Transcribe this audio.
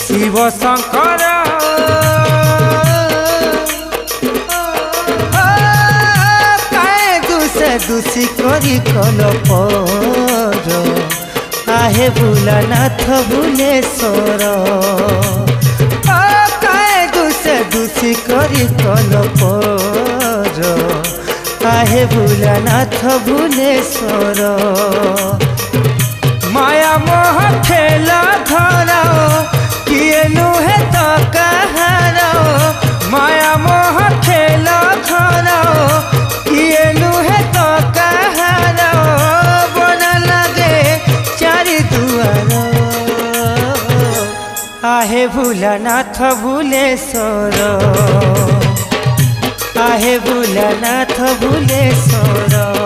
शिव शंकर दूषी करी कलपर आहे भोलानाथ भुलेश्वर काहे दूषी करी कलपर आहे भोलानाथ भुलेश्वर माया मोह खेला धरा किए नुहे तो कहार माया मोह खेला धरा किए नुहे तो कहार बन लगे चारि दुआर आहे भोलानाथ भुलेश्वर आहे भोलानाथ भुलेश्वर।